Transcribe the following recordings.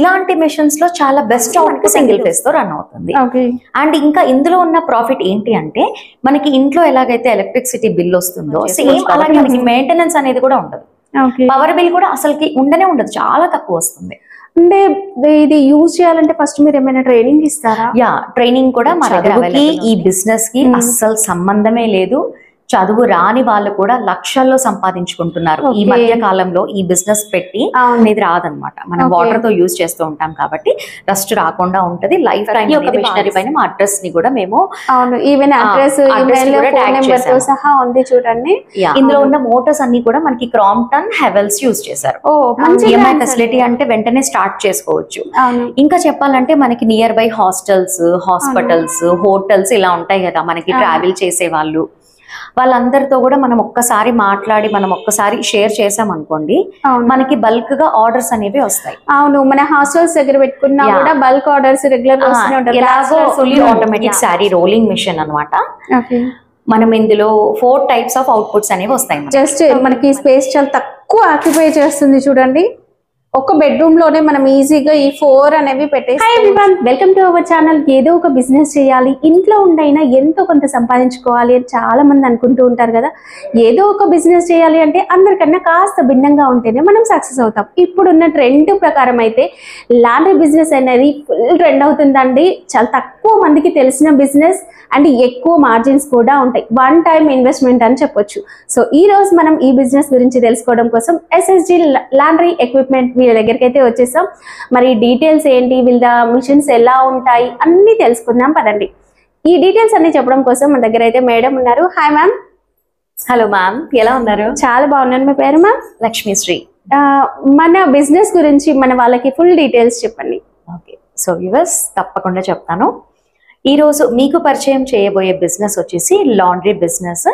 ఇలాంటి మెషిన్స్ లో చాలా బెస్ట్ అవుట్ సింగిల్ ఫేస్ తో రన్ అవుతుంది. అండ్ ఇంకా ఇందులో ఉన్న ప్రాఫిట్ ఏంటి అంటే మనకి ఇంట్లో ఎలాగైతే ఎలక్ట్రిసిటీ బిల్ వస్తుందో సేమ్ అలాగే మనకి మెయింటెనెన్స్ అనేది కూడా ఉండదు. పవర్ బిల్ కూడా అసలుకి ఉండదు, చాలా తక్కువ వస్తుంది. అంటే ఇది యూజ్ చేయాలంటే ఫస్ట్ మీరు ఏమైనా ట్రైనింగ్ ఇస్తారా? యా, ట్రైనింగ్ కూడా మా దగ్గర. ఈ బిజినెస్ కి అస్సలు సంబంధమే లేదు. చదువు రాని వాళ్ళు కూడా లక్షల్లో సంపాదించుకుంటున్నారు ఈ మధ్య కాలంలో. ఈ బిజినెస్ పెట్టి అనేది రాదనమాట. మనం వాటర్ తో యూజ్ చేస్తూ ఉంటాం కాబట్టి డస్ట్ రాకుండా ఉంటది. లైఫ్ టైం మిషనరీ పైన మా అడ్రస్ ని కూడా మేము చూడండి. ఇందులో ఉన్న మోటార్స్ అన్ని కూడా మనకి క్రాంప్టన్ హెవెల్స్ యూజ్ చేశారు. ఈఎంఐ ఫెసిలిటీ అంటే వెంటనే స్టార్ట్ చేసుకోవచ్చు. ఇంకా చెప్పాలంటే మనకి near by hostels, hospitals, hotels ఇలా ఉంటాయి కదా, మనకి ట్రావెల్ చేసే వాళ్ళందరితో కూడా మనం ఒక్కసారి మాట్లాడి మనం ఒక్కసారి షేర్ చేసాం అనుకోండి, మనకి బల్క్ గా ఆర్డర్స్ అనేవి వస్తాయి. అవును, మన హాస్టల్స్ దగ్గర పెట్టుకున్నా కూడా bulk orders regular fully automatic sari rolling machine అన్నమాట. మనం ఇందులో 4 టైప్స్ ఆఫ్ అవుట్పుట్స్ అనేవి వస్తాయి. జస్ట్ మనకి స్పేస్ చాలా తక్కువ ఆక్యుపై చేస్తుంది చూడండి. ఒక బెడ్రూమ్ లోనే మనం ఈజీగా ఈ 4 అనేవి పెట్టేసి. Hi everyone, welcome to our channel. ఏదో ఒక బిజినెస్ చేయాలి, ఇంట్లో ఉండైనా ఎంతో కొంత సంపాదించుకోవాలి అని చాలా మంది అనుకుంటూ ఉంటారు కదా. ఏదో ఒక బిజినెస్ చేయాలి అంటే అందరికన్నా కాస్త భిన్నంగా ఉంటేనే మనం సక్సెస్ అవుతాం. ఇప్పుడున్న ట్రెండ్ ప్రకారం అయితే లాండ్రీ బిజినెస్ అనేది ఫుల్ ట్రెండ్ అవుతుందండి. చాలా తక్కువ మందికి తెలిసిన బిజినెస్ అండ్ ఎక్కువ మార్జిన్స్ కూడా ఉంటాయి. వన్ టైం ఇన్వెస్ట్మెంట్ అని చెప్పొచ్చు. సో ఈ రోజు మనం ఈ బిజినెస్ గురించి తెలుసుకోవడం కోసం ఎస్ఎస్జి లాండ్రీ ఎక్విప్మెంట్ వీళ్ళ దగ్గరికి అయితే వచ్చేసాం. మరి డీటెయిల్స్ ఏంటి, వీళ్ళ మిషన్స్ ఎలా ఉంటాయి అన్ని తెలుసుకుందాం పదండి. ఈ డీటెయిల్స్ అన్ని చెప్పడం కోసం మన దగ్గర అయితే మేడం ఉన్నారు. Hi ma'am. హలో మ్యామ్, ఎలా ఉన్నారు? చాలా బాగున్నాను. మీ పేరు మ్యామ్? లక్ష్మీశ్రీ. మన బిజినెస్ గురించి మన వాళ్ళకి ఫుల్ డీటెయిల్స్ చెప్పండి. ఓకే, సో వ్యూవర్స్ తప్పకుండా చెప్తాను. ఈ రోజు మీకు పరిచయం చేయబోయే బిజినెస్ వచ్చేసి లాండ్రీ బిజినెస్.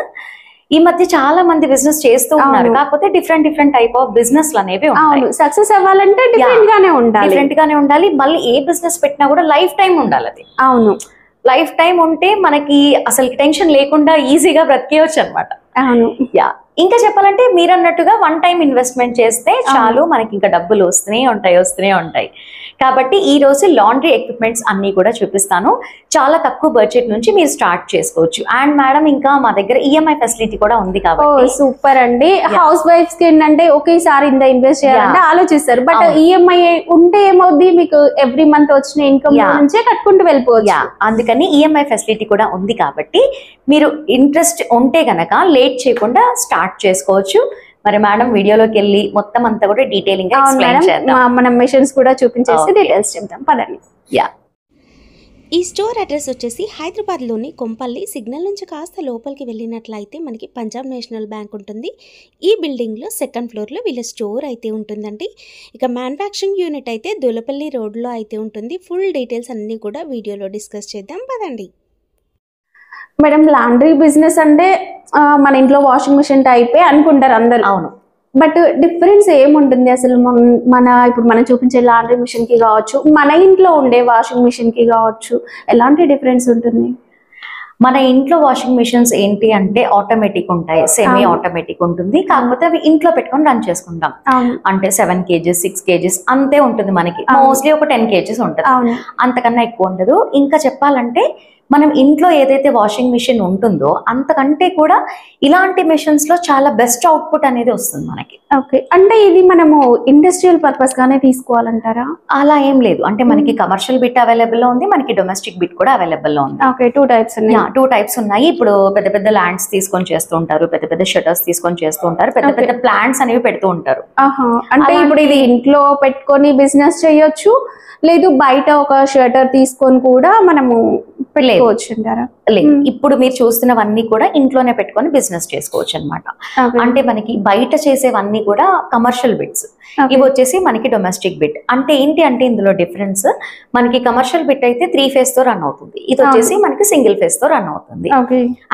ఈ మధ్య చాలా మంది బిజినెస్ చేస్తూ ఉన్నారు, కాకపోతే డిఫరెంట్ టైప్ ఆఫ్ బిజినెస్ అనేవి ఉంటాయి. సక్సెస్ అవ్వాలంటే డిఫరెంట్ గానే ఉండాలి. మళ్ళీ ఏ బిజినెస్ పెట్టినా కూడా లైఫ్ టైం ఉండాలి. అది అవును, లైఫ్ టైం ఉంటే మనకి అసలు టెన్షన్ లేకుండా ఈజీగా బ్రతికేయచ్చు అనమాట. అవును. యా, ఇంకా చెప్పాలంటే మీరు అన్నట్టుగా వన్ టైం ఇన్వెస్ట్మెంట్ చేస్తే చాలు, మనకి ఇంకా డబ్బులు వస్తూనే ఉంటాయి. కాబట్టి ఈ రోజు లాండ్రీ ఎక్విప్మెంట్స్ అన్ని కూడా చూపిస్తాను. చాలా తక్కువ బడ్జెట్ నుంచి మీరు స్టార్ట్ చేసుకోవచ్చు. అండ్ మేడం, ఇంకా మా దగ్గర ఈఎంఐ ఫెసిలిటీ కూడా ఉంది కాబట్టి. సూపర్ అండి. హౌస్ వైఫ్స్ కి ఏంటంటే ఒకేసారి ఇంత ఇన్వెస్ట్ చేయాలంటే ఆలోచిస్తారు, బట్ ఈఎంఐ ఉంటే ఏమవుద్ది, మీకు ఎవ్రీ మంత్ వచ్చిన ఇన్కమ్ నుంచే కట్టుకుంటూ వెళ్ళిపోవచ్చు. అందుకని ఈఎంఐ ఫెసిలిటీ కూడా ఉంది కాబట్టి మీరు ఇంట్రెస్ట్ ఉంటే గనక లేట్ చేయకుండా స్టార్ట్ చేసుకోవచ్చు. మరి మేడం, వీడియోలోకి వెళ్ళి మొత్తం అంతా కూడా డీటెయిలింగ్ గా ఎక్స్ప్లెయిన్ చేద్దాం. మనం మెషిన్స్ కూడా చూపించేసి డీటెయిల్స్ చెప్తాం పదండి. యా, ఈ స్టోర్ అడ్రస్ వచ్చేసి హైదరాబాద్లోని కొంపల్లి సిగ్నల్ నుంచి కాస్త లోపలికి వెళ్ళినట్లయితే మనకి పంజాబ్ నేషనల్ బ్యాంక్ ఉంటుంది. ఈ బిల్డింగ్లో 2nd ఫ్లోర్లో వీళ్ళ స్టోర్ అయితే ఉంటుందండి. ఇక మ్యానుఫ్యాక్చరింగ్ యూనిట్ అయితే దూలపల్లి రోడ్లో అయితే ఉంటుంది. ఫుల్ డీటెయిల్స్ అన్నీ కూడా వీడియోలో డిస్కస్ చేద్దాం పదండి. మేడం, లాండ్రీ బిజినెస్ అంటే మన ఇంట్లో వాషింగ్ మిషన్ టైపే అనుకుంటారు అందరు. అవును, బట్ డిఫరెన్స్ ఏముంటుంది అసలు? ఇప్పుడు మనం చూపించే లాండ్రీ మిషన్ కి కావచ్చు, మన ఇంట్లో ఉండే వాషింగ్ మిషన్ కి కావచ్చు, ఎలాంటి డిఫరెన్స్ ఉంటుంది? మన ఇంట్లో వాషింగ్ మిషన్స్ ఏంటి అంటే ఆటోమేటిక్ ఉంటాయి, సెమీ ఆటోమేటిక్ ఉంటుంది. కాకపోతే అవి ఇంట్లో పెట్టుకొని రన్ చేసుకుంటాం. అంటే 7 kgs 6 kgs అంతే ఉంటుంది. మనకి మోస్ట్లీ ఒక 10 kgs ఉంటుంది, అంతకన్నా ఎక్కువ ఉండదు. ఇంకా చెప్పాలంటే మనం ఇంట్లో ఏదైతే వాషింగ్ మిషన్ ఉంటుందో అంతకంటే కూడా ఇలాంటి మిషన్స్ లో చాలా బెస్ట్ అవుట్పుట్ అనేది వస్తుంది మనకి. ఓకే, అంటే ఇది మనము ఇండస్ట్రియల్ పర్పస్ గానే తీసుకోవాలంటారా? అలా ఏం లేదు. అంటే మనకి కమర్షియల్ బిట్ అవైలబుల్ లో ఉంది, మనకి డొమెస్టిక్ బిట్ కూడా అవైలబుల్ లో ఉంది. ఓకే, 2 టైప్స్ ఉన్నాయి. ఇప్పుడు పెద్ద ల్యాండ్స్ తీసుకొని చేస్తూ ఉంటారు, పెద్ద షటర్స్ తీసుకొని చేస్తూ ఉంటారు, పెద్ద ప్లాంట్స్ అనేవి పెడుతూ ఉంటారు. అంటే ఇప్పుడు ఇది ఇంట్లో పెట్టుకొని బిజినెస్ చేయొచ్చు, లేదు బయట ఒక షటర్ తీసుకొని కూడా మనము పెట్టుకోవచ్చు అంటారా? లేదు, ఇప్పుడు మీరు చూస్తున్నవన్నీ కూడా ఇంట్లోనే పెట్టుకొని బిజినెస్ చేసుకోవచ్చు అనమాట. అంటే మనకి బయట చేసేవన్నీ కూడా కమర్షియల్ బిట్స్, ఇవి వచ్చేసి మనకి డొమెస్టిక్ బిట్. అంటే ఏంటి అంటే ఇందులో డిఫరెన్స్, మనకి కమర్షియల్ బిట్ అయితే 3 phase తో రన్ అవుతుంది, ఇది వచ్చేసి మనకి సింగిల్ phase తో రన్ అవుతుంది.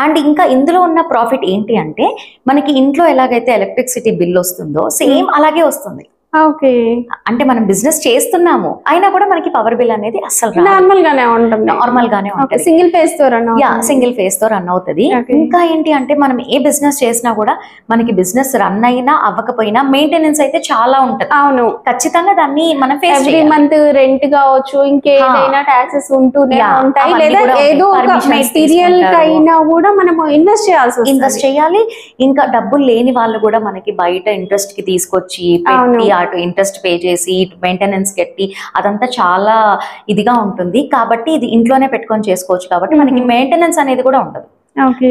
అండ్ ఇంకా ఇందులో ఉన్న ప్రాఫిట్ ఏంటి అంటే మనకి ఇంట్లో ఎలాగైతే ఎలక్ట్రిసిటీ బిల్ వస్తుందో సేమ్ అలాగే వస్తుంది. ఓకే, అంటే మనం బిజినెస్ చేస్తున్నాము అయినా కూడా మనకి పవర్ బిల్ అనేది అస్సలు నార్మల్ గానే ఉంటుంది. నార్మల్ గానే ఉంటుంది. సింగిల్ ఫేజ్ తో రన్ యా, సింగిల్ ఫేజ్ తో రన్ అవుతుంది. ఇంకా ఏంటి అంటే మనం ఏ బిజినెస్ చేసినా కూడా మనకి బిజినెస్ రన్ అయినా అవ్వకపోయినా మెయింటెనెన్స్ అయితే చాలా ఉంటది. అవును, ఖచ్చితంగా దాన్ని మనం ఫేస్ ఎవ్రీ మంత్ రెంట్ కావచ్చు, ఇంకేదైనా టాక్సెస్ ఉంటూనే ఉంటాయి. లేదా ఏదో ఒక మెటీరియల్ కైనా కూడా మనం ఇన్వెస్ట్ చేయాలి. ఇంకా డబ్బులు లేని వాళ్ళు కూడా మనకి బయట ఇంట్రెస్ట్ కి తీసుకొచ్చి పెట్టి అటు ఇంట్రెస్ట్ పే చేసి ఇటు మెయింటెనెన్స్ కట్టి అదంతా చాలా ఇదిగా ఉంటుంది. కాబట్టి ఇది ఇంట్లోనే పెట్టుకొని చేసుకోవచ్చు. కాబట్టి మనకి మెయింటెనెన్స్ అనేది కూడా ఉండదు.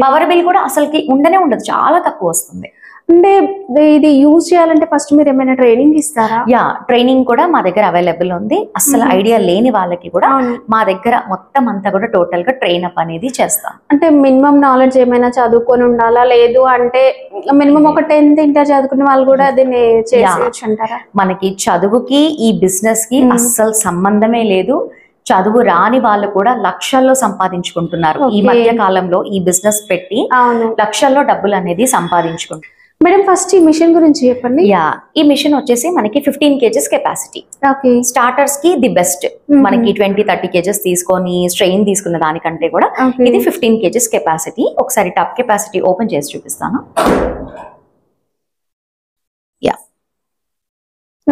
పవర్ బిల్ కూడా అసలుకి ఉండదు, చాలా తక్కువ వస్తుంది. అంటే ఇది యూజ్ చేయాలంటే ఫస్ట్ మీరు ఏమైనా ట్రైనింగ్ ఇస్తారా? యా, ట్రైనింగ్ కూడా మా దగ్గర అవైలబుల్ ఉంది. అసలు ఐడియా లేని వాళ్ళకి కూడా మా దగ్గర మొత్తం అంతా కూడా టోటల్ గా ట్రైన్ అప్ అనేది చేస్తాం. అంటే మినిమం నాలెడ్జ్ ఏమైనా చదువుకొని ఉండాలా? లేదు అంటే మినిమం ఒక 10th ఇంటర్ చదువుకున్న వాళ్ళు కూడా దీన్ని చేసేయచ్చు అంటారా? మనకి చదువుకి ఈ బిజినెస్ కి అస్సలు సంబంధమే లేదు. చదువు రాని వాళ్ళు కూడా లక్షల్లో సంపాదించుకుంటున్నారు. ఈ మధ్య కాలంలో ఈ బిజినెస్ పెట్టి లక్షల్లో డబ్బులు అనేది సంపాదించుకుంటున్నారు. మేడం ఫస్ట్ ఈ మిషన్ గురించి చెప్పండి. యా, ఈ మిషన్ వచ్చేసి మనకి 15 kgs కెపాసిటీ. స్టార్టర్స్ కి ది బెస్ట్. మనకి 20-30 kgs తీసుకొని స్ట్రెయిన్ తీసుకున్న దానికంటే కూడా ఇది 15 kgs కెపాసిటీ. ఒకసారి టాప్ కెపాసిటీ ఓపెన్ చేసి చూపిస్తాను. యా,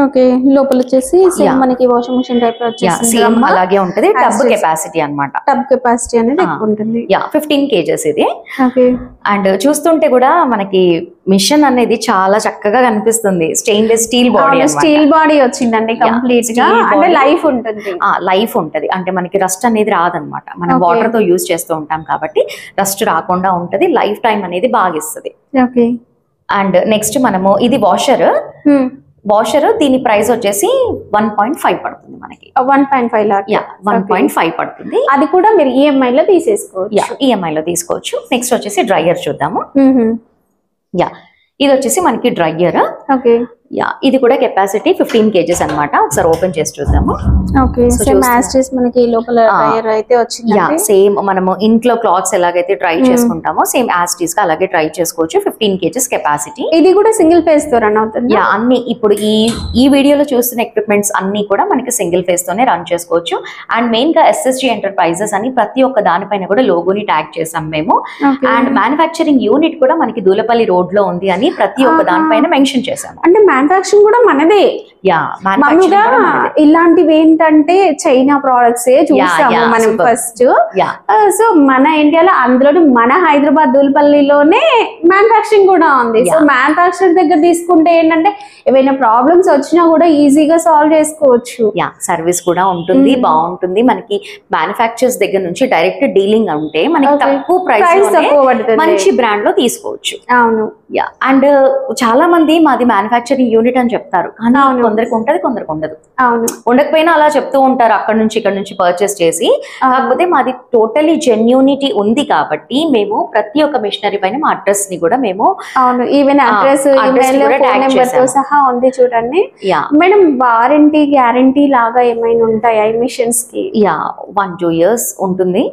ఓకే, లోపల వచ్చేసి సేమ్ మనకి వాషింగ్ మెషిన్ టైప్ వచ్చేసి సేమ్ అలాగే ఉంటది. టబ్ కెపాసిటీ అన్నమాట. టబ్ కెపాసిటీ అనేది ఎక్కువ ఉంటుంది. యా, 15 kgs ఇది. ఓకే, అండ్ చూస్తుంటే కూడా మనకి మిషన్ అనేది చాలా చక్కగా కనిపిస్తుంది. Stainless steel body, steel body వచ్చిందండి కంప్లీట్ గా. అంటే లైఫ్ ఉంటుంది. లైఫ్ ఉంటది. అంటే మనకి రస్ట్ అనేది రాదనమాట. మనం వాటర్ తో యూజ్ చేస్తూ ఉంటాం కాబట్టి రస్ట్ రాకుండా ఉంటది. లైఫ్ టైం అనేది బాగా ఇస్తుంది. ఓకే, అండ్ నెక్స్ట్ మనము ఇది వాషర్. దీని ప్రైస్ వచ్చేసి 1.5 పడుతుంది మనకి. 1.5 లాక్. 1.5 పడుతుంది. అది కూడా మీరు ఈఎంఐ లో తీసేసుకోవచ్చు. ఈఎంఐ లో తీసుకోవచ్చు. నెక్స్ట్ వచ్చేసి డ్రైయర్ చూద్దాము. యా, ఇది వచ్చేసి మనకి డ్రైయర్. ఓకే, యా, ఇది కూడా కెపాసిటీ 15 kgs అన్నమాట. ఒకసారి ఓపెన్ చేసి చూద్దాము. ఓకే, సేమ్ యాస్టిస్ మనకి లోపల డ్రైయర్ అయితే వచ్చింది. యా, సేమ్ మనము ఇంట్లో క్లాత్స్ ఎలాగైతే డ్రై చేసుకుంటామో సేమ్ యాస్టిస్ గా అలాగే డ్రై చేసుకోవచ్చు. 15 kgs కెపాసిటీ. ఇది కూడా సింగిల్ ఫేజ్ తో రన్ అవుతుంది. యా, అన్ని ఇప్పుడు ఈ వీడియోలో చూస్తున్న ఎక్విప్మెంట్స్ అన్ని కూడా మనకి సింగిల్ ఫేజ్ తోనే రన్ చేసుకోవచ్చు. అండ్ మెయిన్ గా SSG ఎంటర్ప్రైజెస్ అని ప్రతి ఒక్క దానిపైన కూడా లోగోని ట్యాగ్ చేసాం మేము. అండ్ మ్యానుఫ్యాక్చరింగ్ యూనిట్ కూడా మనకి దూలపల్లి రోడ్ లో ఉంది అని ప్రతి ఒక్క దానిపైన మెన్షన్ చేసాము. అంటే మ్యానుఫ్యాక్చరింగ్ కూడా మనదే. మామూలుగా ఇలాంటివి ఏంటంటే చైనా ప్రొడక్ట్స్ చూసాము మనం ఫస్ట్. సో మన ఇండియాలో అందులో మన హైదరాబాద్ దూలపల్లిలోనే మ్యానుఫ్యాక్చరింగ్ కూడా ఉంది. సో మ్యానుఫ్యాక్చరింగ్ దగ్గర తీసుకుంటే ఏంటంటే ఏమైనా ప్రాబ్లమ్స్ వచ్చినా కూడా ఈజీగా సాల్వ్ చేసుకోవచ్చు. యా, సర్వీస్ కూడా ఉంటుంది, బాగుంటుంది. మనకి మ్యానుఫ్యాక్చర్స్ దగ్గర నుంచి డైరెక్ట్ డీలింగ్ ఉంటే మనకి తక్కువ ప్రైస్ మంచి బ్రాండ్ లో తీసుకోవచ్చు. అవును. యా, అండ్ చాలా మంది మాది మ్యానుఫ్యాక్చరింగ్ యూనిట్ అని చెప్తారు, కానీ కొందరికి ఉంటది, కొందరికి ఉండదు. ఉండకపోయినా అలా చెప్తూ ఉంటారు అక్కడ నుంచి ఇక్కడ నుంచి పర్చేస్ చేసి. కాకపోతే మాది టోటలీ జెన్యూనిటీ ఉంది కాబట్టి మేము ప్రతి ఒక్క మిషనరీ పైన మా అడ్రస్ ని కూడా మేము ఈవెన్ అడ్రస్ సహా ఉంది చూడండి. మేడం వారంటీ గ్యారంటీ లాగా ఏమైనా ఉంటాయా ఈ మిషన్స్ కి? యా, 1-2 years ఉంటుంది.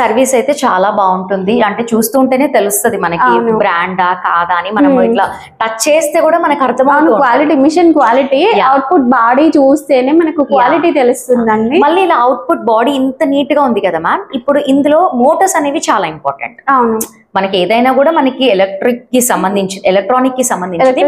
సర్వీస్ అయితే చాలా బాగుంటుంది. అంటే చూస్తుంటేనే తెలుస్తుంది మనకి బ్రాండా కాదా అని. మనం ఇట్లా టచ్ చేస్తే కూడా మనకు అర్థమవుతుంది quality, machine quality. Output body చూస్తేనే మనకు క్వాలిటీ తెలుస్తుందండి. మళ్ళీ ఇలా అవుట్పుట్ బాడీ ఇంత నీట్ గా ఉంది కదా మ్యామ్. ఇప్పుడు ఇందులో మోటార్స్ అనేవి చాలా ఇంపార్టెంట్. అవును, మనకి ఏదైనా కూడా మనకి ఎలక్ట్రిక్ కి సంబంధించి ఎలక్ట్రానిక్ కి సంబంధించి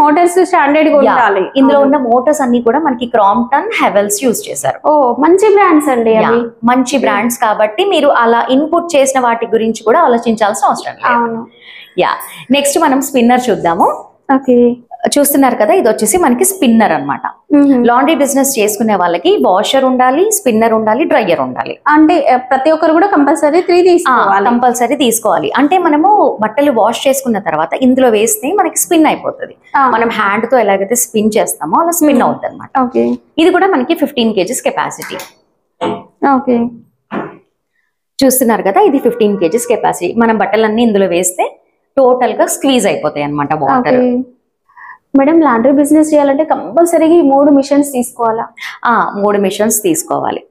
మోటార్స్ స్టాండర్డ్ గా ఉండాలి. ఇందులో ఉన్న మోటార్స్ అన్ని కూడా మనకి క్రాంప్టన్, హెవెల్స్ యూజ్ చేశారు. ఓ, మంచి బ్రాండ్స్ అండి అవి. మంచి బ్రాండ్స్ కాబట్టి మీరు అలా ఇన్పుట్ చేసిన వాటి గురించి కూడా ఆలోచించాల్సిన అవసరం లేదు. యా, నెక్స్ట్ మనం స్పిన్నర్ చూద్దాము. ఓకే, చూస్తున్నారు కదా, ఇది వచ్చేసి మనకి స్పిన్నర్ అన్నమాట. లాండ్రీ బిజినెస్ చేసుకునే వాళ్ళకి వాషర్ ఉండాలి, స్పిన్నర్ ఉండాలి, డ్రైయర్ ఉండాలి. అంటే ప్రతి ఒక్కరు కూడా కంపల్సరీ 3 తీసుకోవాలి. కంపల్సరీ తీసుకోవాలి. అంటే మనము బట్టలు వాష్ చేసుకున్న తర్వాత ఇందులో వేస్తే మనకి స్పిన్ అయిపోతుంది. మనం హ్యాండ్ తో ఎలాగైతే స్పిన్ చేస్తామో అలా స్పిన్ అవుతుంది అనమాట. ఇది కూడా మనకి 15 kgs కెపాసిటీ. ఓకే, చూస్తున్నారు కదా, ఇది 15 kgs కెపాసిటీ. మనం బట్టలన్నీ ఇందులో వేస్తే టోటల్ గా స్క్వీజ్ అయిపోతాయి అనమాట వాటర్. మేడం లాండ్రీ బిజినెస్ చేయాలంటే కంపల్సరీగా ఈ 3 మిషన్స్ తీసుకోవాలా? 3 మిషన్స్ తీసుకోవాలి.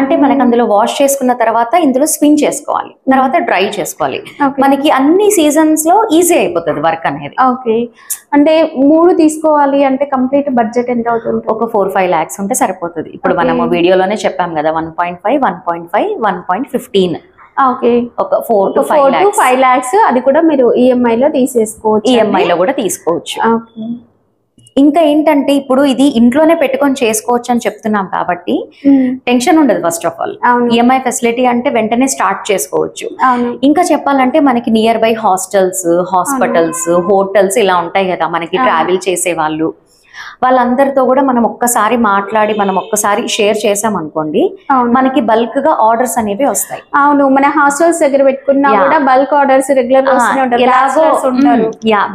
అంటే మనకి అందులో వాష్ చేసుకున్న తర్వాత ఇందులో స్పిన్ చేసుకోవాలి, తర్వాత డ్రై చేసుకోవాలి. మనకి అన్ని సీజన్స్ లో ఈజీ అయిపోతుంది వర్క్ అనేది. ఓకే, అంటే 3 తీసుకోవాలి అంటే కంప్లీట్ బడ్జెట్ ఎంత అవుతుంది? ఒక 4-5 lakhs ఉంటే సరిపోతుంది. ఇప్పుడు మనము వీడియోలోనే చెప్పాం కదా 1.5, 1.5, 1.15. ఓకే, ఒక 4 to 5 lakhs. అది కూడా మీరు ఈఎంఐ లో తీసేసుకోవచ్చు. ఈఎంఐ లో కూడా తీసుకోవచ్చు. ఓకే, ఇంకా ఏంటంటే ఇప్పుడు ఇది ఇంట్లోనే పెట్టుకొని చేసుకోవచ్చు అని చెప్తున్నాం కాబట్టి టెన్షన్ ఉండదు. First of all EMI facility అంటే వెంటనే స్టార్ట్ చేసుకోవచ్చు. ఇంకా చెప్పాలంటే మనకి near by hostels, hospitals, hotels ఇలా ఉంటాయి కదా, మనకి ట్రావెల్ చేసే వాళ్ళందరితో కూడా మనం ఒక్కసారి మాట్లాడి మనం ఒక్కసారి షేర్ చేసాం అనుకోండి, మనకి బల్క్ గా ఆర్డర్స్ అనేవి వస్తాయి. అవును, మన హాస్టల్స్ దగ్గర పెట్టుకున్నా కూడా బల్క్ ఆర్డర్స్ రెగ్యులర్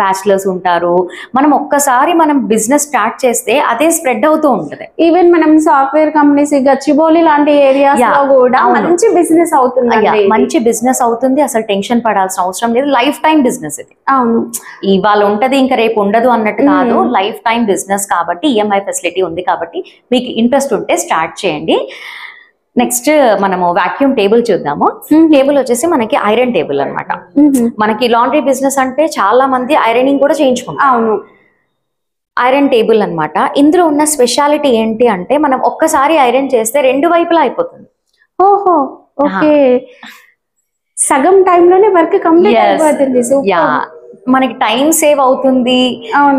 బ్యాచిలర్స్ ఉంటారు. మనం ఒక్కసారి మనం బిజినెస్ స్టార్ట్ చేస్తే అదే స్ప్రెడ్ అవుతూ ఉంటుంది. ఈవెన్ మనం సాఫ్ట్వేర్ కంపెనీస్, గచ్చిబౌలి లాంటి ఏరియాస్ లో కూడా మంచి బిజినెస్ అవుతుంది. మంచి బిజినెస్ అవుతుంది, అసలు టెన్షన్ పడాల్సిన అవసరం లేదు. లైఫ్ టైం బిజినెస్ ఇది. అవును, ఇవాళ ఉంటది ఇంకా రేపు ఉండదు అన్నట్టు కాదు, లైఫ్ టైం బిజినెస్ కాబట్టి ఈఎంఐ ఫెసిలిటీ ఉంది కాబట్టి మీకు ఇంట్రెస్ట్ ఉంటే స్టార్ట్ చేయండి. నెక్స్ట్ మనము వాక్యూమ్ టేబుల్ చూద్దాము. టేబుల్ వచ్చేసి మనకి ఐరన్ టేబుల్ అన్నమాట. మనకి లాండ్రీ బిజినెస్ అంటే చాలా మంది ఐరనింగ్ కూడా చేయించుకుంటారు. అవును, ఐరన్ టేబుల్ అన్నమాట. ఇందులో ఉన్న స్పెషాలిటీ ఏంటి అంటే మనం ఒక్కసారి ఐరన్ చేస్తే 2 వైపులా అయిపోతుంది. ఓహో, ఓకే, సగం టైంలోనే వర్క్ కంప్లీట్ అయిపోతుంది. మనకి టైం సేవ్ అవుతుంది,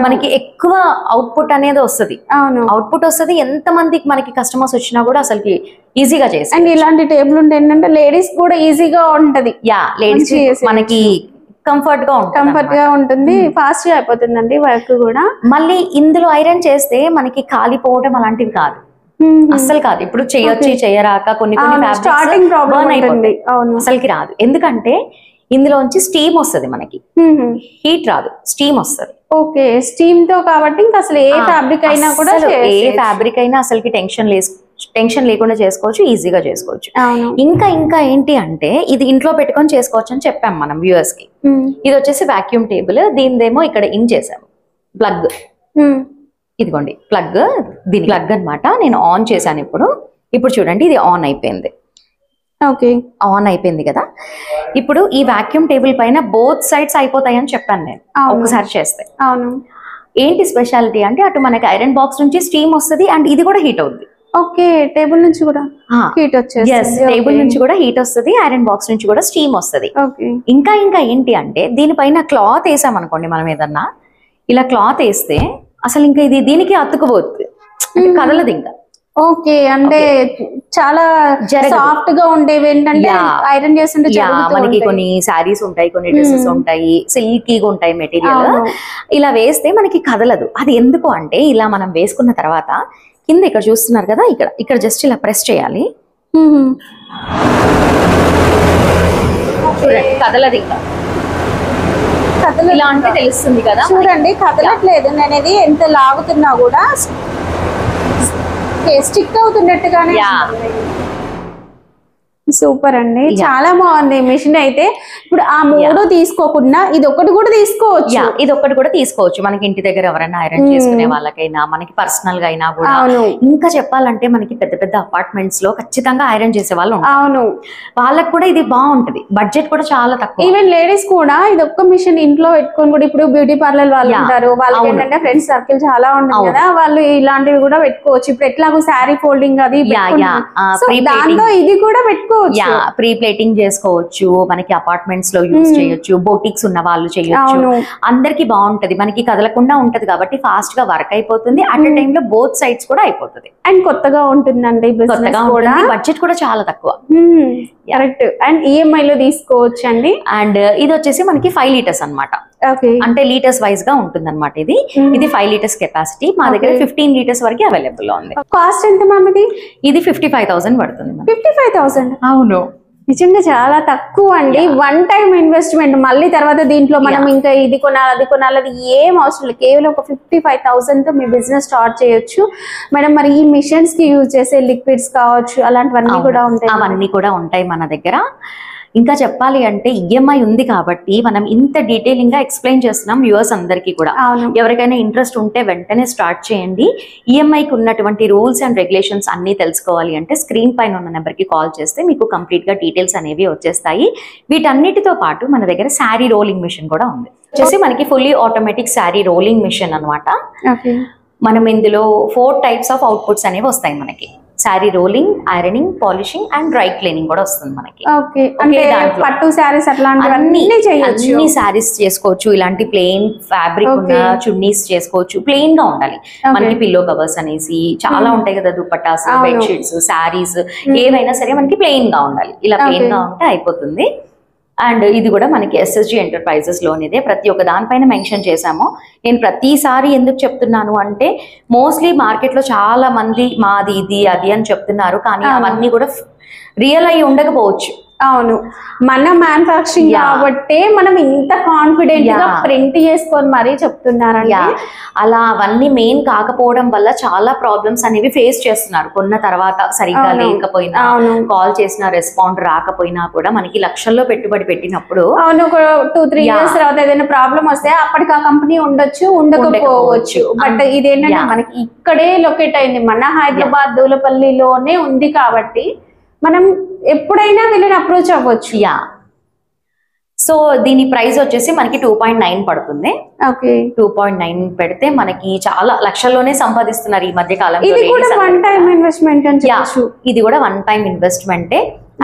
మనకి ఎక్కువ అవుట్పుట్ అనేది వస్తుంది. అవుట్పుట్ వస్తుంది, ఎంత మందికి మనకి కస్టమర్స్ వచ్చినా కూడా అసలు ఈజీగా చేస్తాం. అండ్ ఇలాంటి టేబుల్ ఉంటే ఏంటంటే లేడీస్ కూడా ఈజీగా ఉంటది. లేడీస్ మనకి కంఫర్ట్ గా ఉంటుంది, ఫాస్ట్ గా అయిపోతుందండి వర్క్ కూడా. మళ్ళీ ఇందులో ఐరన్ చేస్తే మనకి కాలిపోవడం అలాంటివి కాదు, అస్సలు కాదు. ఇప్పుడు చేయొచ్చు చేయరాక కొన్ని స్టార్టింగ్ ప్రాబ్లం అయిపోతుంది, అసలుకి రాదు. ఎందుకంటే ఇందులోంచి స్టీమ్ వస్తుంది, మనకి హీట్ రాదు, స్టీమ్ వస్తుంది. ఓకే, స్టీమ్ తో కాబట్టి ఇంకా అసలు ఏ ఫ్యాబ్రిక్ అయినా కూడా, అసలుకి టెన్షన్ లేకుండా చేసుకోవచ్చు, ఈజీగా చేసుకోవచ్చు. ఇంకా ఏంటి అంటే ఇది ఇంట్లో పెట్టుకొని చేసుకోవచ్చు అని చెప్పాం మనం వ్యూవర్స్ కి. ఇది వచ్చేసి వాక్యూమ్ టేబుల్, దీనిదేమో ఇక్కడ ఇన్ చేసాము ప్లగ్. ఇదిగోండి ప్లగ్, దీని ప్లగ్ అన్నమాట. నేను ఆన్ చేశాను ఇప్పుడు చూడండి, ఇది ఆన్ అయిపోయింది. ఓకే, ఆన్ అయిపోయింది కదా. ఇప్పుడు ఈ వాక్యూమ్ టేబుల్ పైన బోత్ సైడ్స్ అయిపోతాయి అని చెప్పాను నేను ఒకసారి చేస్తే. అవును, ఏంటి స్పెషాలిటీ అంటే అటు మనకి ఐరన్ బాక్స్ నుంచి స్టీమ్ వస్తుంది అండ్ ఇది కూడా హీట్ అవుతుంది. ఓకే, టేబుల్ నుంచి కూడా హీట్ వచ్చేస్తుంది. టేబుల్ నుంచి కూడా హీట్ వస్తుంది, ఐరన్ బాక్స్ నుంచి కూడా స్టీమ్ వస్తుంది. ఇంకా ఏంటి అంటే దీనిపైన క్లాత్ వేసాం అనుకోండి, మనం ఏదన్నా ఇలా క్లాత్ వేస్తే అసలు ఇంకా ఇది దీనికి అతుకుపోతుంది, కదలదు ఇంకా. ఓకే, అంటే చాలా సాఫ్ట్ గా ఉండేవి ఏంటంటే ఐరన్ చేస్తుంటే మనకి కొన్ని శారీస్ ఉంటాయి, కొన్ని డ్రెస్సెస్ ఉంటాయి, సిల్కీగా ఉంటాయి మెటీరియల్. ఇలా వేస్తే మనకి కదలదు. అది ఎందుకు అంటే ఇలా మనం వేసుకున్న తర్వాత కింద ఇక్కడ చూస్తున్నారు కదా, ఇక్కడ జస్ట్ ఇలా ప్రెస్ చేయాలి, కదలదు ఇంకా. ఇలా అంటే తెలుస్తుంది కదా, చూడండి కదలట్లేదు. నేను ఇది ఎంత లాగుతున్నా కూడా స్టిక్ అవుతున్నట్టుగానే. సూపర్ అండి, చాలా బాగుంది మిషన్ అయితే. ఇప్పుడు ఆ 3 తీసుకోకుండా ఇది ఒకటి కూడా తీసుకోవచ్చు. ఇది ఒకటి కూడా తీసుకోవచ్చు, మనకి ఇంటి దగ్గర ఎవరైనా ఐరన్ చేసుకునే వాళ్ళకైనా, మనకి పర్సనల్ గా అయినా కూడా. ఇంకా చెప్పాలంటే మనకి పెద్ద పెద్ద అపార్ట్మెంట్స్ లో ఖచ్చితంగా ఐరన్ చేసే వాళ్ళు అవును, వాళ్ళకి కూడా ఇది బాగుంటది, బడ్జెట్ కూడా చాలా తక్కువ. ఈవెన్ లేడీస్ కూడా ఇది ఒక్క మిషన్ ఇంట్లో పెట్టుకొని కూడా, ఇప్పుడు బ్యూటీ పార్లర్ వాళ్ళు ఉంటారు, వాళ్ళకి ఏంటంటే ఫ్రెండ్స్ సర్కిల్ చాలా ఉంటుంది కదా, వాళ్ళు ఇలాంటివి కూడా పెట్టుకోవచ్చు. ఇప్పుడు ఎట్లాగో శారీ ఫోల్డింగ్ అది దాంతో ఇది కూడా పెట్టుకోవచ్చు. ప్రీ ప్లేటింగ్ చేసుకోవచ్చు, మనకి అపార్ట్మెంట్స్ లో యూజ్ చేయొచ్చు, బోటిక్స్ ఉన్న వాళ్ళు చేయొచ్చు, అందరికి బాగుంటది. మనకి కదలకుండా ఉంటది కాబట్టి ఫాస్ట్ గా వర్క్ అయిపోతుంది, అట్ టైం లో బోత్ సైడ్స్ కూడా అయిపోతుంది. అండ్ కొత్తగా ఉంటుందండి, బడ్జెట్ కూడా చాలా తక్కువ. కరెక్ట్. అండ్ ఈఎంఐ లో తీసుకోవచ్చు అండి. అండ్ ఇది వచ్చేసి మనకి 5 లీటర్స్ అన్నమాట. అంటే లీటర్స్ వైజ్ గా ఉంటుంది అనమాట. ఇది 5 లీటర్స్ కెపాసిటీ. మా దగ్గర 15 లీటర్స్ వరకు అవైలబుల్ లో ఉంది. కాస్ట్ ఎంత మ్యామ్ ఇది 55,000 పడుతుంది. 55,000? అవును, నిజంగా చాలా తక్కువ అండి. One time investment. మళ్ళీ తర్వాత దీంట్లో మనం ఇంకా ఇది కొనాలి అది కొనాలి అది ఏం అవసరం లేదు. కేవలం ఒక 55,000 తో మీ బిజినెస్ స్టార్ట్ చేయొచ్చు మేడం. మరి ఈ మిషన్స్ కి యూజ్ చేసే లిక్విడ్స్ కావచ్చు అలాంటివన్నీ కూడా ఉంటాయి? అవన్నీ కూడా ఉంటాయి మన దగ్గర. ఇంకా చెప్పాలి అంటే ఈఎంఐ ఉంది కాబట్టి మనం ఇంత డీటెయిలింగ్ గా ఎక్స్ప్లెయిన్ చేస్తున్నాం వ్యూవర్స్ అందరికీ కూడా. ఎవరికైనా ఇంట్రెస్ట్ ఉంటే వెంటనే స్టార్ట్ చేయండి. ఈఎంఐకి ఉన్నటువంటి రూల్స్ అండ్ రెగ్యులేషన్స్ అన్ని తెలుసుకోవాలి అంటే స్క్రీన్ పైన ఉన్న నెంబర్కి కాల్ చేస్తే మీకు కంప్లీట్ గా డీటెయిల్స్ అనేవి వచ్చేస్తాయి. వీటన్నిటితో పాటు మన దగ్గర శారీ రోలింగ్ మిషన్ కూడా ఉంది. వచ్చేసి మనకి fully automatic sari rolling machine అన్నమాట. మనం ఇందులో 4 టైప్స్ ఆఫ్ అవుట్పుట్స్ అనేవి వస్తాయి మనకి. Sari rolling, ironing, polishing and dry cleaning కూడా వస్తుంది మనకి. పట్టు శారీస్ అన్ని శారీస్ చేసుకోవచ్చు. ఇలాంటి ప్లెయిన్ ఫ్యాబ్రిక్ ఉన్న చున్నీస్ చేసుకోవచ్చు. ప్లెయిన్ గా ఉండాలి. మనకి పిల్లో కవర్స్ అనేసి చాలా ఉంటాయి కదా, దుపట్టాస్, బెడ్షీట్స్, శారీస్ ఏవైనా సరే మనకి ప్లెయిన్ గా ఉండాలి. ఇలా ప్లెయిన్ గా ఉంటే అయిపోతుంది. అండ్ ఇది కూడా మనకి ఎస్ఎస్జి ఎంటర్ప్రైజెస్ లోనిదే. ప్రతి ఒక్క దానిపైన మెన్షన్ చేశాము. నేను ప్రతిసారి ఎందుకు చెప్తున్నాను అంటే మోస్ట్లీ మార్కెట్లో చాలా మంది మాది ఇది అది అని చెప్తున్నారు, కానీ అవన్నీ కూడా రియల్ అయి ఉండకపోవచ్చు. అవును, మన మ్యానుఫ్యాక్చరింగ్ కాబట్టి మనం ఇంత కాన్ఫిడెంట్ గా ప్రింట్ చేసుకొని మరీ చెప్తున్నారండి. అలా అవన్నీ మెయిన్ కాకపోవడం వల్ల చాలా ప్రాబ్లమ్స్ అనేవి ఫేస్ చేస్తున్నారు. కొన్న తర్వాత సరిగ్గా లేకపోయినా, కాల్ చేసిన రెస్పాండ్ రాకపోయినా కూడా మనకి లక్షల్లో పెట్టుబడి పెట్టినప్పుడు 2-3 ఇయర్స్ తర్వాత ఏదైనా ప్రాబ్లం వస్తే అప్పటికి ఆ కంపెనీ ఉండొచ్చు, ఉండకపోవచ్చు. బట్ ఇదేంటంటే మనకి ఇక్కడే లొకేట్ అయింది, మన హైదరాబాద్ దూలపల్లిలోనే ఉంది కాబట్టి మనం ఎప్పుడైనా వీళ్ళని అప్రోచ్ అవ్వచ్చు. సో దీని ప్రైస్ వచ్చేసి మనకి 2.9 పడుతుంది. 2.9 పెడితే మనకి చాలా లక్షల్లోనే సంపాదిస్తున్నారు ఈ మధ్య కాలంలో. ఇది కూడా వన్ టైం ఇన్వెస్ట్మెంటే.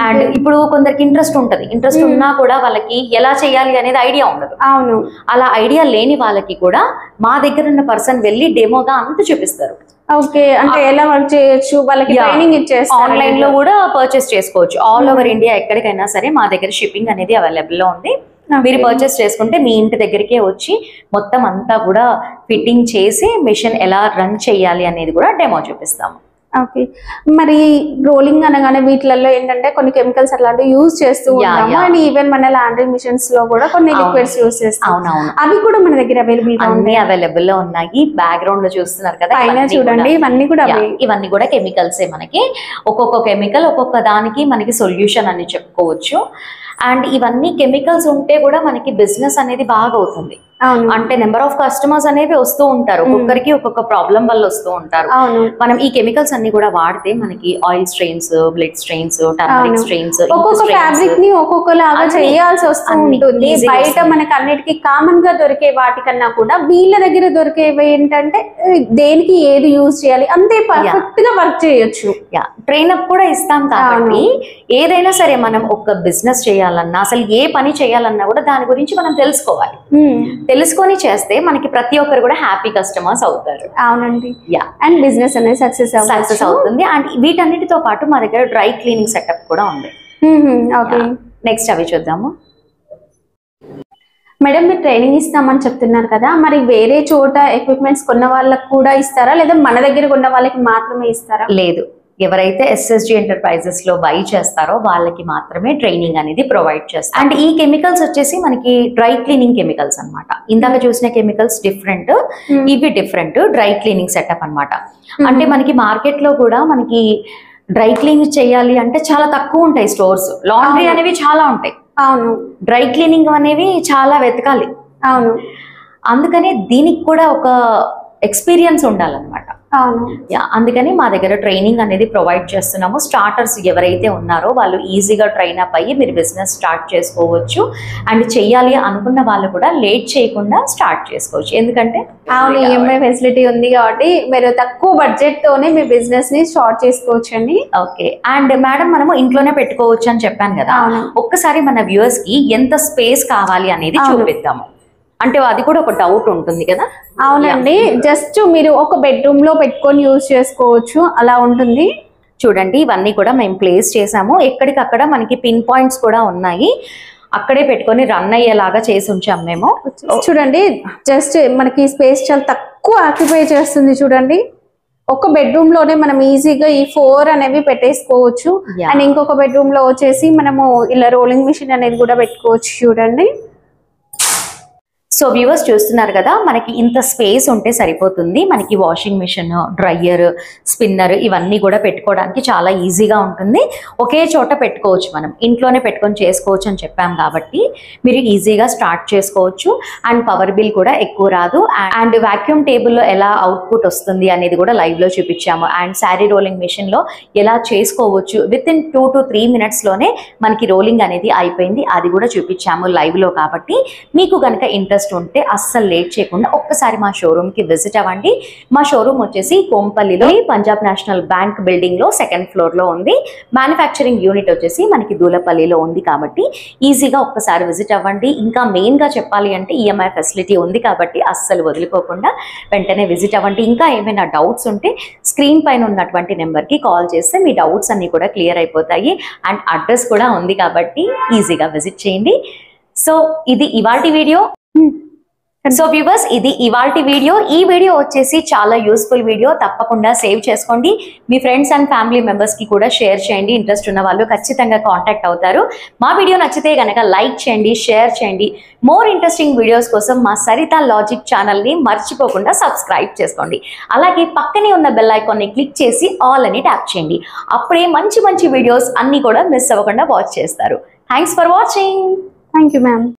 అండ్ ఇప్పుడు కొందరికి ఇంట్రెస్ట్ ఉంటది, ఇంట్రెస్ట్ ఉన్నా కూడా వాళ్ళకి ఎలా చేయాలి అనేది ఐడియా ఉండదు. అవును, అలా ఐడియా లేని వాళ్ళకి కూడా మా దగ్గర ఉన్న పర్సన్ వెళ్ళి డెమోగా అంతా చూపిస్తారు. ఓకే, అంటే ఎలా వర్క్ చేయొచ్చు, వాళ్ళకి ట్రైనింగ్ ఇచ్చేస్తారు. ఆన్లైన్ లో కూడా పర్చేస్ చేసుకోవచ్చు. ఆల్ ఓవర్ ఇండియా ఎక్కడికైనా సరే మా దగ్గర షిప్పింగ్ అనేది అవైలబుల్ లో ఉంది. మీరు పర్చేస్ చేసుకుంటే మీ ఇంటి దగ్గరికే వచ్చి మొత్తం అంతా కూడా ఫిట్టింగ్ చేసి మిషన్ ఎలా రన్ చేయాలి అనేది కూడా డెమో చూపిస్తాము. ఓకే, మరి రోలింగ్ అనగానే వీటిలలో ఏంటంటే కొన్ని కెమికల్స్ అట్లాంటివి యూజ్ చేస్తూ ఉంటాము. అండ్ ఈవెన్ మన లాండ్రీ మిషన్స్ లో కూడా కొన్ని లిక్విడ్స్ యూజ్ చేస్తాం. అవి కూడా మన దగ్గర అవైలబుల్ లో ఉన్నాయి. బ్యాక్గ్రౌండ్ లో చూస్తున్నారు కదా, పైన చూడండి, ఇవన్నీ కూడా కెమికల్సే. మనకి ఒక్కొక్క కెమికల్ ఒక్కొక్క దానికి మనకి సొల్యూషన్ అని చెప్పుకోవచ్చు. అండ్ ఇవన్నీ కెమికల్స్ ఉంటే కూడా మనకి బిజినెస్ అనేది బాగా అవుతుంది. అంటే నెంబర్ ఆఫ్ కస్టమర్స్ అనేవి వస్తూ ఉంటారు, ఒక్కొక్కరికి ఒక్కొక్క ప్రాబ్లం వల్ల వస్తూ ఉంటారు. మనం ఈ కెమికల్స్ అన్ని కూడా వాడితే మనకి oil strains, blood strains, turmeric strains, ఒక్కొక్క ఫ్యాబ్రిక్ ని ఒక్కొక్కలాగా చేయాల్సి వస్తూ ఉంటుంది. బయట మనకి అన్నిటికీ కామన్ గా దొరికే వాటికన్నా కూడా వీళ్ళ దగ్గర దొరికేవి ఏంటంటే దేనికి ఏది యూజ్ చేయాలి అంతే పర్ఫెక్ట్ గా వర్క్ చేయొచ్చు. ట్రైన్ అప్ కూడా ఇస్తాం కాబట్టి ఏదైనా సరే మనం ఒక బిజినెస్ చేయాలన్నా, అసలు ఏ పని చేయాలన్నా కూడా దాని గురించి మనం తెలుసుకోవాలి. తెలుసుకొని చేస్తే మనకి ప్రతి ఒక్కరు కూడా హ్యాపీ కస్టమర్స్ అవుతారు. అవునండి, అండ్ బిజినెస్ అనేది సక్సెస్ అవుతుంది. అండ్ వీటన్నిటితో పాటు మా దగ్గర డ్రై క్లీనింగ్ సెటప్ కూడా ఉంది. నెక్స్ట్ అవి చూద్దాము. మేడం, మీరు ట్రైనింగ్ ఇస్తామని చెప్తున్నారు కదా, మరి వేరే చోట ఎక్విప్మెంట్స్ కొన్న వాళ్ళకి కూడా ఇస్తారా, లేదా మన దగ్గర కొన్న వాళ్ళకి మాత్రమే ఇస్తారా? లేదు, ఎవరైతే ఎస్ఎస్జి ఎంటర్ప్రైజెస్ లో బై చేస్తారో వాళ్ళకి మాత్రమే ట్రైనింగ్ అనేది ప్రొవైడ్ చేస్తారు. అండ్ ఈ కెమికల్స్ వచ్చేసి మనకి డ్రై క్లీనింగ్ కెమికల్స్ అన్నమాట. ఇందాక చూసిన కెమికల్స్ డిఫరెంట్, ఇవి డిఫరెంట్. డ్రై క్లీనింగ్ సెటప్ అన్నమాట. అంటే మనకి మార్కెట్ లో కూడా మనకి డ్రై క్లీన్ చేయాలి అంటే చాలా తక్కువ ఉంటాయి స్టోర్స్. లాండ్రీ అనేవి చాలా ఉంటాయి. అవును, డ్రై క్లీనింగ్ అనేవి చాలా వెతకాలి. అవును, అందుకని దీనికి కూడా ఒక ఎక్స్పీరియన్స్ ఉండాలన్నమాట. అందుకని మా దగ్గర ట్రైనింగ్ అనేది ప్రొవైడ్ చేస్తున్నాము. స్టార్టర్స్ ఎవరైతే ఉన్నారో వాళ్ళు ఈజీగా ట్రైన్ అప్ అయ్యి మీరు బిజినెస్ స్టార్ట్ చేసుకోవచ్చు. అండ్ చెయ్యాలి అనుకున్న వాళ్ళు కూడా లేట్ చేయకుండా స్టార్ట్ చేసుకోవచ్చు. ఎందుకంటే ఈఎంఐ ఫెసిలిటీ ఉంది కాబట్టి మీరు తక్కువ బడ్జెట్ తోనే మీ బిజినెస్ ని స్టార్ట్ చేసుకోవచ్చు అండి. ఓకే, అండ్ మేడం మనము ఇంట్లోనే పెట్టుకోవచ్చు అని చెప్పాను కదా, ఒక్కసారి మన వ్యూవర్స్ కి ఎంత స్పేస్ కావాలి అనేది చూపిద్దాము. అంటే అది కూడా ఒక డౌట్ ఉంటుంది కదా. అవునండి, జస్ట్ మీరు ఒక బెడ్రూమ్ లో పెట్టుకొని యూజ్ చేసుకోవచ్చు, అలా ఉంటుంది. చూడండి, ఇవన్నీ కూడా మేము ప్లేస్ చేసాము. ఎక్కడికక్కడ మనకి పిన్ పాయింట్స్ కూడా ఉన్నాయి, అక్కడే పెట్టుకొని రన్ అయ్యేలాగా చేసి ఉంచాము మేము. చూడండి, జస్ట్ మనకి స్పేస్ చాలా తక్కువ ఆక్యుపై చేస్తుంది. చూడండి, ఒక బెడ్రూమ్ లోనే మనం ఈజీగా ఈ 4 అనేవి పెట్టేసుకోవచ్చు. అండ్ ఇంకొక బెడ్రూమ్ లో వచ్చేసి మనము ఇలా రోలింగ్ మిషన్ అనేది కూడా పెట్టుకోవచ్చు. చూడండి, సో వ్యూవర్స్ చూస్తున్నారు కదా, మనకి ఇంత స్పేస్ ఉంటే సరిపోతుంది. మనకి వాషింగ్ మిషన్, డ్రయర్, స్పిన్నర్ ఇవన్నీ కూడా పెట్టుకోవడానికి చాలా ఈజీగా ఉంటుంది. ఒకే చోట పెట్టుకోవచ్చు, మనం ఇంట్లోనే పెట్టుకొని చేసుకోవచ్చు అని చెప్పాం కాబట్టి మీరు ఈజీగా స్టార్ట్ చేసుకోవచ్చు. అండ్ పవర్ బిల్ కూడా ఎక్కువ రాదు. అండ్ వాక్యూమ్ టేబుల్లో ఎలా అవుట్పుట్ వస్తుంది అనేది కూడా లైవ్లో చూపించాము. అండ్ శారీ రోలింగ్ మిషన్లో ఎలా చేసుకోవచ్చు, విత్ ఇన్ 2 to 3 minutesలోనే మనకి రోలింగ్ అనేది అయిపోయింది, అది కూడా చూపించాము లైవ్లో. కాబట్టి మీకు కనుక ఇంట్రెస్ట్ ఉంటే అస్సలు లేట్ చేయకుండా ఒక్కసారి మా షోరూమ్ కి విజిట్ అవ్వండి. మా షోరూమ్ వచ్చేసి కోంపల్లిలో పంజాబ్ నేషనల్ బ్యాంక్ బిల్డింగ్ లో 2nd floor లో ఉంది. మ్యానుఫ్యాక్చరింగ్ యూనిట్ వచ్చేసి మనకి దూలపల్లిలో ఉంది. కాబట్టి ఈజీగా ఒక్కసారి విజిట్ అవ్వండి. ఇంకా మెయిన్ గా చెప్పాలి అంటే ఈఎంఐ ఫెసిలిటీ ఉంది కాబట్టి అస్సలు వదులుకోకుండా వెంటనే విజిట్ అవ్వండి. ఇంకా ఏమైనా డౌట్స్ ఉంటే స్క్రీన్ పైన ఉన్నటువంటి నెంబర్ కి కాల్ చేస్తే మీ డౌట్స్ అన్ని కూడా క్లియర్ అయిపోతాయి. అండ్ అడ్రస్ కూడా ఉంది కాబట్టి ఈజీగా విజిట్ చేయండి. సో ఇది ఇవాల్టి వీడియో. సో వ్యూవర్స్, ఇది ఇవాల్టి వీడియో. ఈ వీడియో వచ్చేసి చాలా యూస్ఫుల్ వీడియో, తప్పకుండా సేవ్ చేసుకోండి. మీ ఫ్రెండ్స్ అండ్ ఫ్యామిలీ మెంబర్స్ కి కూడా షేర్ చేయండి. ఇంట్రెస్ట్ ఉన్న వాళ్ళు ఖచ్చితంగా కాంటాక్ట్ అవుతారు. మా వీడియో నచ్చితే కనుక లైక్ చేయండి, షేర్ చేయండి. మోర్ ఇంట్రెస్టింగ్ వీడియోస్ కోసం మా సరిత లాజిక్ ఛానల్ని మర్చిపోకుండా సబ్స్క్రైబ్ చేసుకోండి. అలాగే పక్కనే ఉన్న బెల్ ఐకాన్ని క్లిక్ చేసి ఆల్ అని ట్యాప్ చేయండి. అప్పుడే మంచి మంచి వీడియోస్ అన్ని కూడా మిస్ అవ్వకుండా వాచ్ చేస్తారు. Thanks for watching. Thank you ma'am.